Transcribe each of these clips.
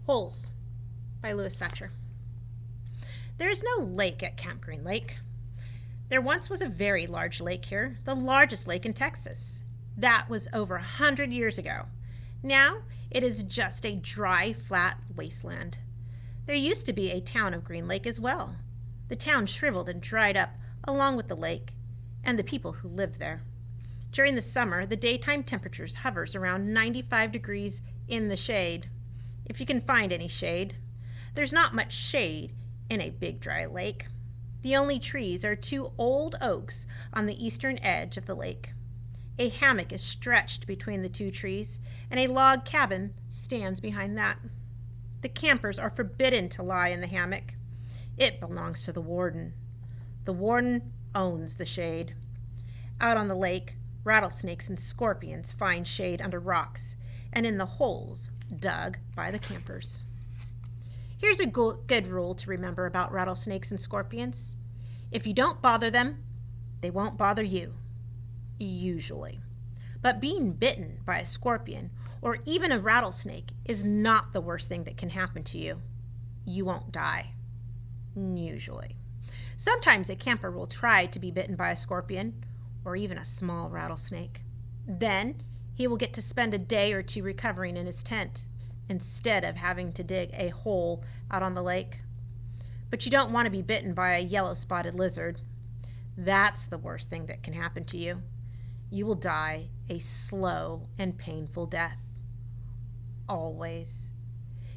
Holes by Louis Satcher. There is no lake at Camp Green Lake. There once was a very large lake here, the largest lake in Texas. That was over 100 years ago. Now it is just a dry, flat wasteland. There used to be a town of Green Lake as well. The town shriveled and dried up along with the lake and the people who lived there. During the summer, the daytime temperatures hovers around 95 degrees in the shade, if you can find any shade. There's not much shade in a big dry lake. The only trees are two old oaks on the eastern edge of the lake. A hammock is stretched between the two trees, and a log cabin stands behind that. The campers are forbidden to lie in the hammock. It belongs to the warden. The warden owns the shade. Out on the lake, rattlesnakes and scorpions find shade under rocks and in the holes dug by the campers. Here's a good rule to remember about rattlesnakes and scorpions. If you don't bother them, they won't bother you. Usually. But being bitten by a scorpion or even a rattlesnake is not the worst thing that can happen to you. You won't die. Usually. Sometimes a camper will try to be bitten by a scorpion or even a small rattlesnake. Then he will get to spend a day or two recovering in his tent instead of having to dig a hole out on the lake. But you don't want to be bitten by a yellow-spotted lizard. That's the worst thing that can happen to you. You will die a slow and painful death. Always.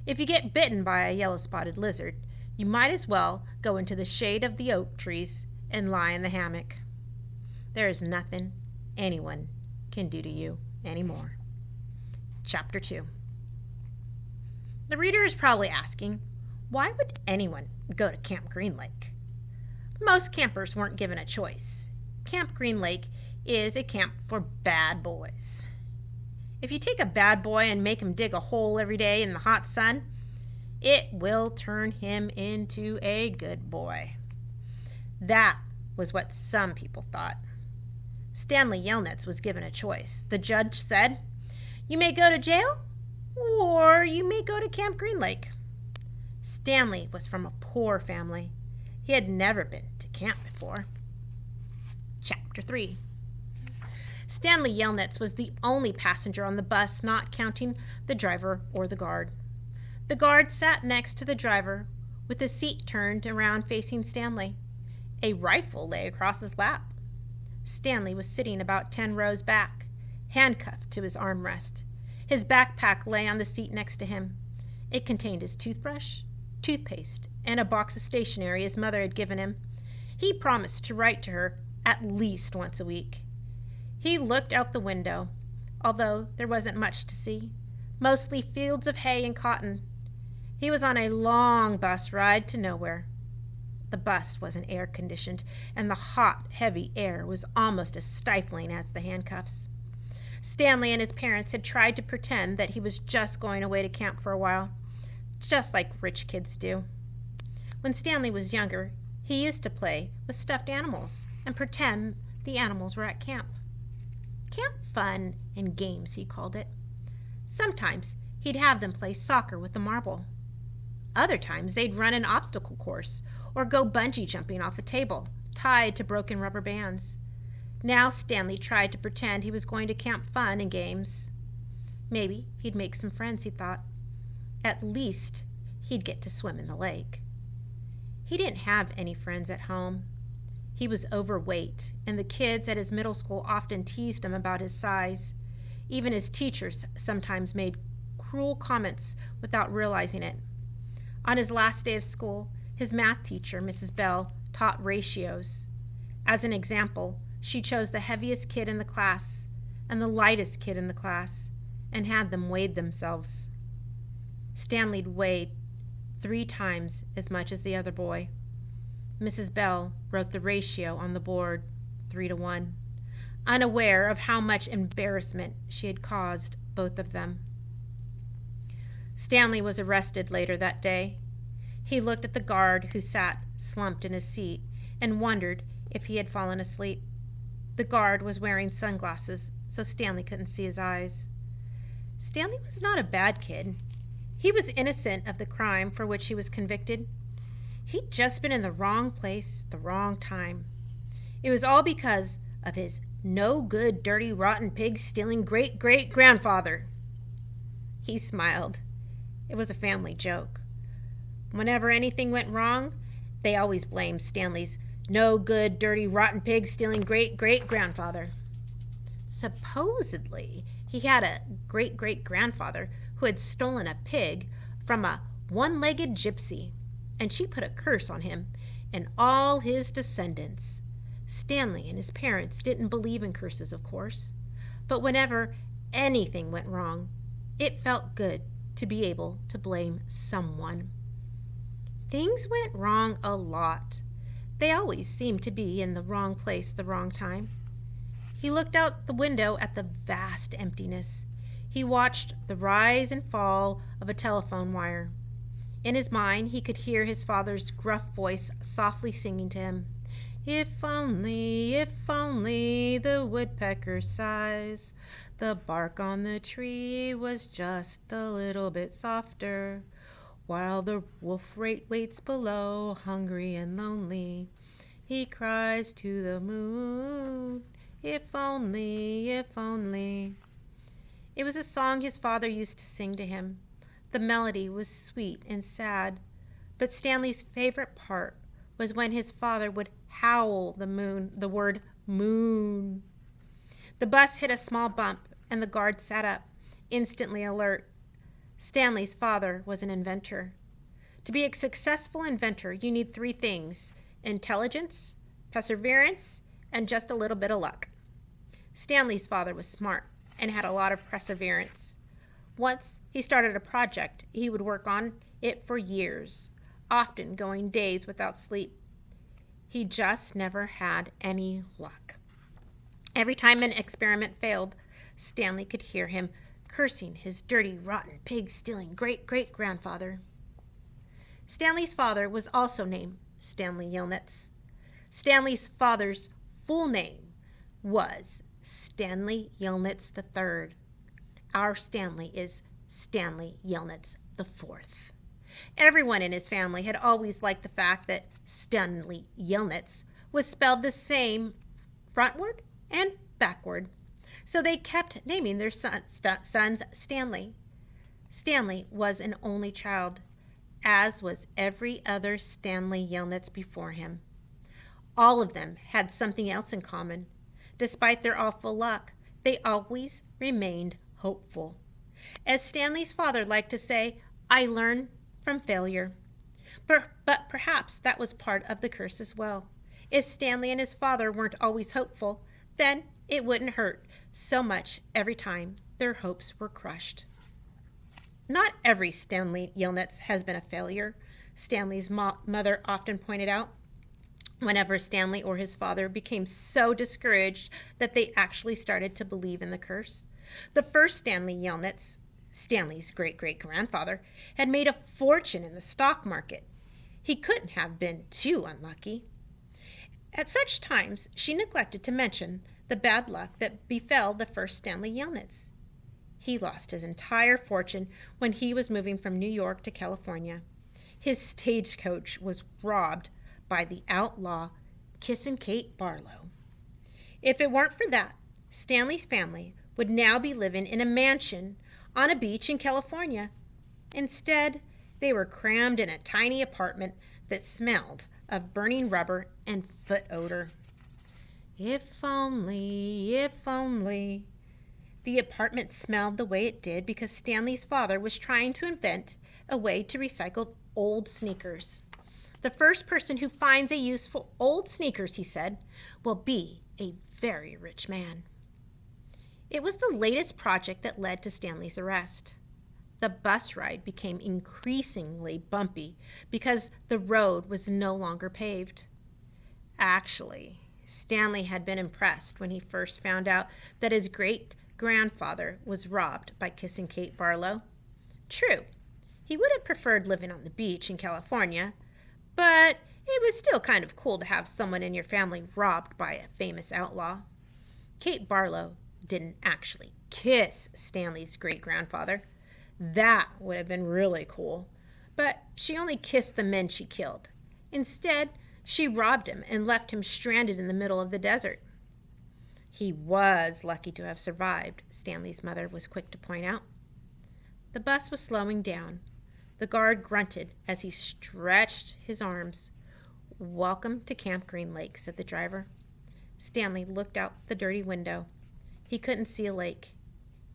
If you get bitten by a yellow-spotted lizard, you might as well go into the shade of the oak trees and lie in the hammock. There is nothing anyone can do to you anymore. Chapter 2. The reader is probably asking, why would anyone go to Camp Green Lake? Most campers weren't given a choice. Camp Green Lake is a camp for bad boys. If you take a bad boy and make him dig a hole every day in the hot sun, it will turn him into a good boy. That was what some people thought. Stanley Yelnats was given a choice. The judge said, "You may go to jail, or you may go to Camp Green Lake." Stanley was from a poor family. He had never been to camp before. Chapter 3. Stanley Yelnats was the only passenger on the bus, not counting the driver or the guard. The guard sat next to the driver with the seat turned around facing Stanley. A rifle lay across his lap. Stanley was sitting about 10 rows back, handcuffed to his armrest. His backpack lay on the seat next to him. It contained his toothbrush, toothpaste, and a box of stationery his mother had given him. He promised to write to her at least once a week. He looked out the window, although there wasn't much to see, mostly fields of hay and cotton. He was on a long bus ride to nowhere. The bus wasn't air-conditioned, and the hot, heavy air was almost as stifling as the handcuffs. Stanley and his parents had tried to pretend that he was just going away to camp for a while, just like rich kids do. When Stanley was younger, he used to play with stuffed animals and pretend the animals were at camp. Camp fun and games, he called it. Sometimes he'd have them play soccer with the marble. Other times they'd run an obstacle course or go bungee jumping off a table, tied to broken rubber bands. Now Stanley tried to pretend he was going to camp fun and games. Maybe he'd make some friends, he thought. At least he'd get to swim in the lake. He didn't have any friends at home. He was overweight, and the kids at his middle school often teased him about his size. Even his teachers sometimes made cruel comments without realizing it. On his last day of school, his math teacher, Mrs. Bell, taught ratios. As an example, she chose the heaviest kid in the class and the lightest kid in the class and had them weigh themselves. Stanley weighed 3 times as much as the other boy. Mrs. Bell wrote the ratio on the board, 3-1, unaware of how much embarrassment she had caused both of them. Stanley was arrested later that day. He looked at the guard who sat slumped in his seat and wondered if he had fallen asleep. The guard was wearing sunglasses, so Stanley couldn't see his eyes. Stanley was not a bad kid. He was innocent of the crime for which he was convicted. He'd just been in the wrong place, the wrong time. It was all because of his no good, dirty, rotten, pig stealing great-great-grandfather. He smiled. It was a family joke. Whenever anything went wrong, they always blamed Stanley's no good, dirty, rotten, pig stealing great-great-grandfather. Supposedly, he had a great-great-grandfather who had stolen a pig from a one-legged gypsy, and she put a curse on him and all his descendants. Stanley and his parents didn't believe in curses, of course, but whenever anything went wrong, it felt good to be able to blame someone. Things went wrong a lot. They always seemed to be in the wrong place the wrong time. He looked out the window at the vast emptiness. He watched the rise and fall of a telephone wire. In his mind, he could hear his father's gruff voice softly singing to him, if only the woodpecker sighs, the bark on the tree was just a little bit softer, while the wolf waits below, hungry and lonely. He cries to the moon, if only, if only. It was a song his father used to sing to him. The melody was sweet and sad, but Stanley's favorite part was when his father would howl the word moon. The bus hit a small bump, and the guard sat up, instantly alert. Stanley's father was an inventor. To be a successful inventor, you need 3 things: intelligence, perseverance, and just a little bit of luck. Stanley's father was smart and had a lot of perseverance. Once he started a project, he would work on it for years, often going days without sleep. He just never had any luck. Every time an experiment failed, Stanley could hear him cursing his dirty, rotten, pig-stealing great-great-grandfather. Stanley's father was also named Stanley Yelnats. Stanley's father's full name was Stanley Yelnats III. Our Stanley is Stanley Yelnats IV. Everyone in his family had always liked the fact that Stanley Yelnats was spelled the same frontward and backward, so they kept naming their sons Stanley. Stanley was an only child, as was every other Stanley Yelnats before him. All of them had something else in common. Despite their awful luck, they always remained hopeful. As Stanley's father liked to say, I learn from failure. But perhaps that was part of the curse as well. If Stanley and his father weren't always hopeful, then it wouldn't hurt so much every time their hopes were crushed. Not every Stanley Yelnats has been a failure, Stanley's mother often pointed out. Whenever Stanley or his father became so discouraged that they actually started to believe in the curse. The first Stanley Yelnats, Stanley's great-great-grandfather, had made a fortune in the stock market. He couldn't have been too unlucky. At such times, she neglected to mention the bad luck that befell the first Stanley Yelnats. He lost his entire fortune when he was moving from New York to California. His stagecoach was robbed by the outlaw Kissin' Kate Barlow. If it weren't for that, Stanley's family would now be living in a mansion on a beach in California. Instead, they were crammed in a tiny apartment that smelled of burning rubber and foot odor. If only, if only. The apartment smelled the way it did because Stanley's father was trying to invent a way to recycle old sneakers. The first person who finds a use for old sneakers, he said, will be a very rich man. It was the latest project that led to Stanley's arrest. The bus ride became increasingly bumpy because the road was no longer paved. Actually, Stanley had been impressed when he first found out that his great-grandfather was robbed by Kissin' Kate Barlow. True, he would have preferred living on the beach in California, but it was still kind of cool to have someone in your family robbed by a famous outlaw. Kate Barlow didn't actually kiss Stanley's great-grandfather. That would have been really cool. But she only kissed the men she killed. Instead, she robbed him and left him stranded in the middle of the desert. He was lucky to have survived, Stanley's mother was quick to point out. The bus was slowing down. The guard grunted as he stretched his arms. "Welcome to Camp Green Lake," said the driver. Stanley looked out the dirty window. He couldn't see a lake,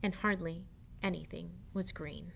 and hardly anything was green.